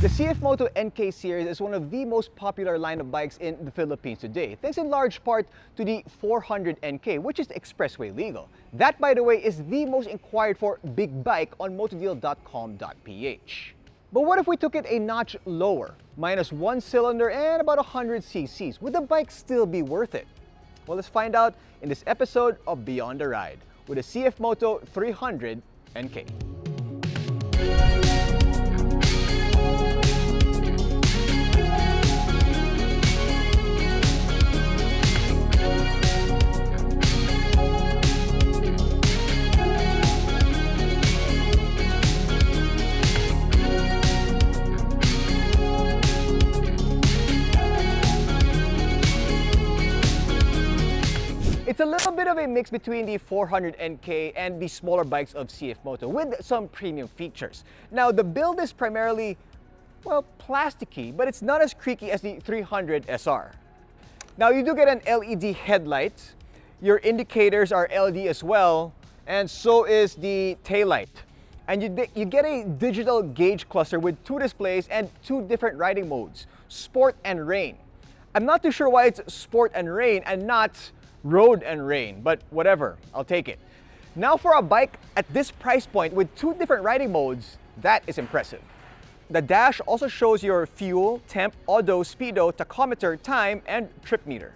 The CFMoto NK series is one of the most popular line of bikes in the Philippines today, thanks in large part to the 400 NK, which is expressway legal. That, by the way, is the most inquired for big bike on MotoDeal.com.ph. But what if we took it a notch lower, minus 1 cylinder and about 100 cc's? Would the bike still be worth it? Well, let's find out in this episode of Beyond the Ride with a CFMoto 300 NK. It's a little bit of a mix between the 400 NK and the smaller bikes of CFMoto with some premium features. Now, the build is primarily, well, plasticky, but it's not as creaky as the 300 SR. Now, you do get an LED headlight. Your indicators are LED as well, and so is the taillight. And you get a digital gauge cluster with 2 displays and 2 different riding modes, Sport and Rain. I'm not too sure why it's Sport and Rain and not Road and Rain, but whatever, I'll take it. Now for a bike at this price point with 2 different riding modes, that is impressive. The dash also shows your fuel, temp, odo, speedo, tachometer, time, and trip meter.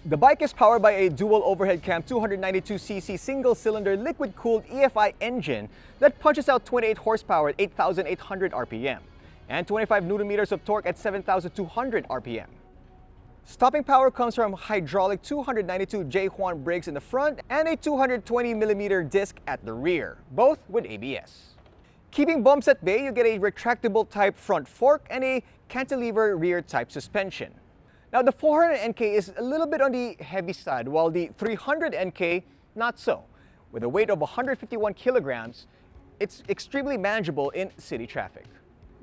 The bike is powered by a dual overhead cam 292cc single-cylinder liquid-cooled EFI engine that punches out 28 horsepower at 8,800 RPM and 25 Nm of torque at 7,200 RPM. Stopping power comes from hydraulic 292 J-Juan brakes in the front and a 220mm disc at the rear, both with ABS. Keeping bumps at bay, you get a retractable type front fork and a cantilever rear type suspension. Now the 400 NK is a little bit on the heavy side, while the 300 NK not so. With a weight of 151 kilograms, it's extremely manageable in city traffic.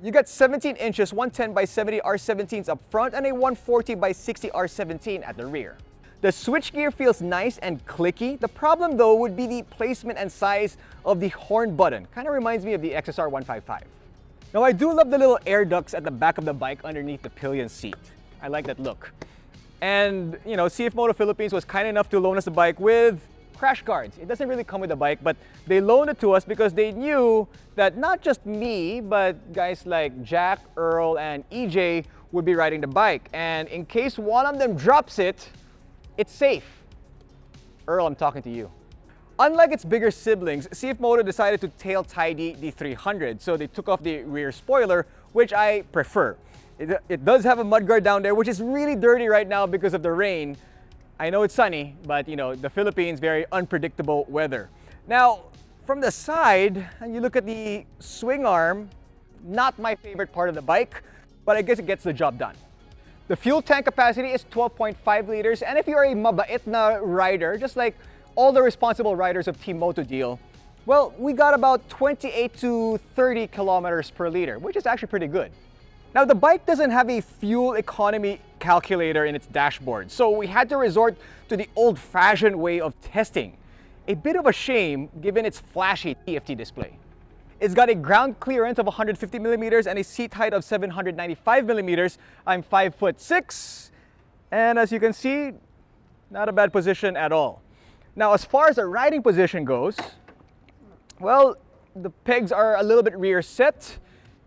You got 17 inches 110 by 70 R17s up front and a 140 by 60 R17 at the rear. The switchgear feels nice and clicky. The problem though would be the placement and size of the horn button. Kind of reminds me of the XSR 155. Now I do love the little air ducts at the back of the bike underneath the pillion seat. I like that look. And you know, CFMoto Philippines was kind enough to loan us the bike with crash guards. It doesn't really come with the bike, but they loaned it to us because they knew that not just me, but guys like Jack, Earl, and EJ would be riding the bike. And in case one of them drops it, it's safe. Earl, I'm talking to you. Unlike its bigger siblings, CFMoto decided to tail tidy the 300, so they took off the rear spoiler, which I prefer. It does have a mudguard down there, which is really dirty right now because of the rain. I know it's sunny, but you know, the Philippines, very unpredictable weather. Now, from the side, and you look at the swing arm, not my favorite part of the bike, but I guess it gets the job done. The fuel tank capacity is 12.5 liters, and if you're a mabait na rider, just like all the responsible riders of Team MotoDeal, well, we got about 28 to 30 kilometers per liter, which is actually pretty good. Now, the bike doesn't have a fuel economy calculator in its dashboard, so we had to resort to the old-fashioned way of testing. A bit of a shame given its flashy TFT display. It's got a ground clearance of 150mm and a seat height of 795mm. I'm 5'6", and as you can see, not a bad position at all. Now, as far as the riding position goes, well, the pegs are a little bit rear set,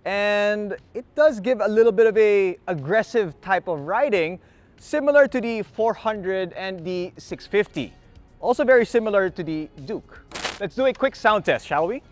and it does give a little bit of a aggressive type of riding, similar to the 400 and the 650. Also very similar to the Duke. Let's do a quick sound test, shall we?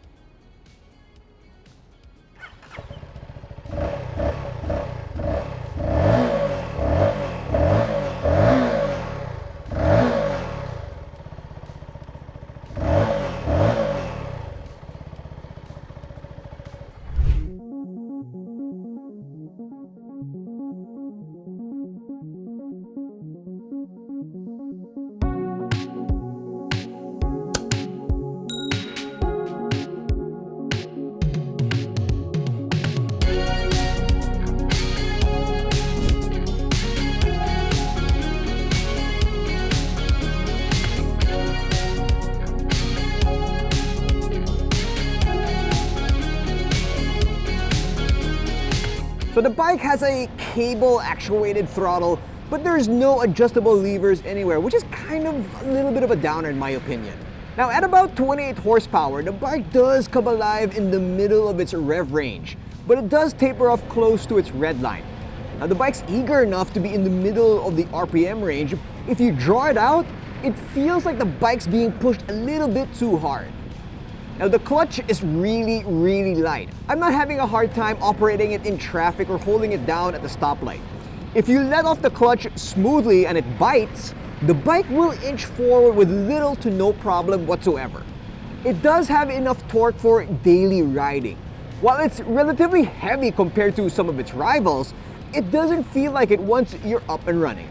So the bike has a cable actuated throttle, but there's no adjustable levers anywhere, which is kind of a little bit of a downer in my opinion. Now at about 28 horsepower, the bike does come alive in the middle of its rev range, but it does taper off close to its red line. Now the bike's eager enough to be in the middle of the RPM range. If you draw it out, it feels like the bike's being pushed a little bit too hard. Now the clutch is really light. I'm not having a hard time operating it in traffic or holding it down at the stoplight. If you let off the clutch smoothly and it bites, the bike will inch forward with little to no problem whatsoever. It does have enough torque for daily riding. While it's relatively heavy compared to some of its rivals, it doesn't feel like it once you're up and running.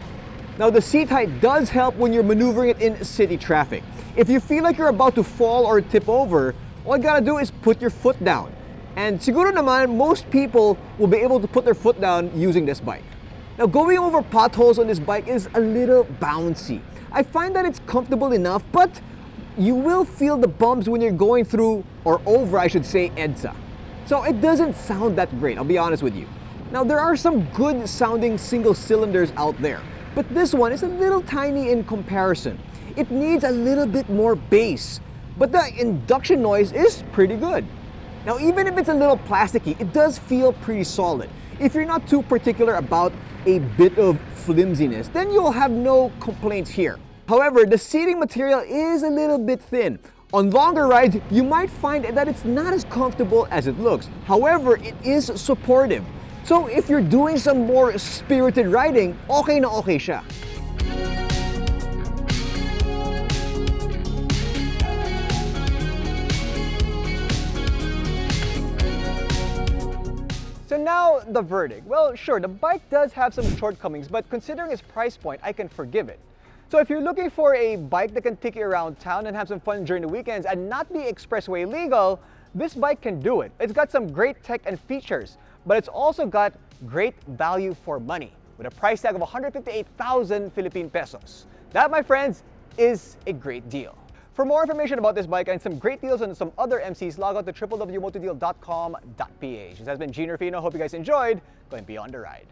Now the seat height does help when you're maneuvering it in city traffic. If you feel like you're about to fall or tip over, all you gotta do is put your foot down. And siguro naman, most people will be able to put their foot down using this bike. Now going over potholes on this bike is a little bouncy. I find that it's comfortable enough, but you will feel the bumps when you're going through, or over I should say, EDSA. So it doesn't sound that great, I'll be honest with you. Now there are some good sounding single cylinders out there, but this one is a little tiny in comparison. It needs a little bit more bass, but the induction noise is pretty good. Now even if it's a little plasticky, it does feel pretty solid. If you're not too particular about a bit of flimsiness, then you'll have no complaints here. However, the seating material is a little bit thin. On longer rides, you might find that it's not as comfortable as it looks. However, it is supportive. So if you're doing some more spirited riding, okay na okay siya. So now the verdict. Well, sure, the bike does have some shortcomings, but considering its price point, I can forgive it. So if you're looking for a bike that can take you around town and have some fun during the weekends and not be expressway legal, this bike can do it. It's got some great tech and features, but it's also got great value for money with a price tag of 158,000 Philippine pesos. That, my friends, is a great deal. For more information about this bike and some great deals on some other MCs, log on to www.motodeal.com.ph. This has been Jinno Rufino. Hope you guys enjoyed going beyond the ride.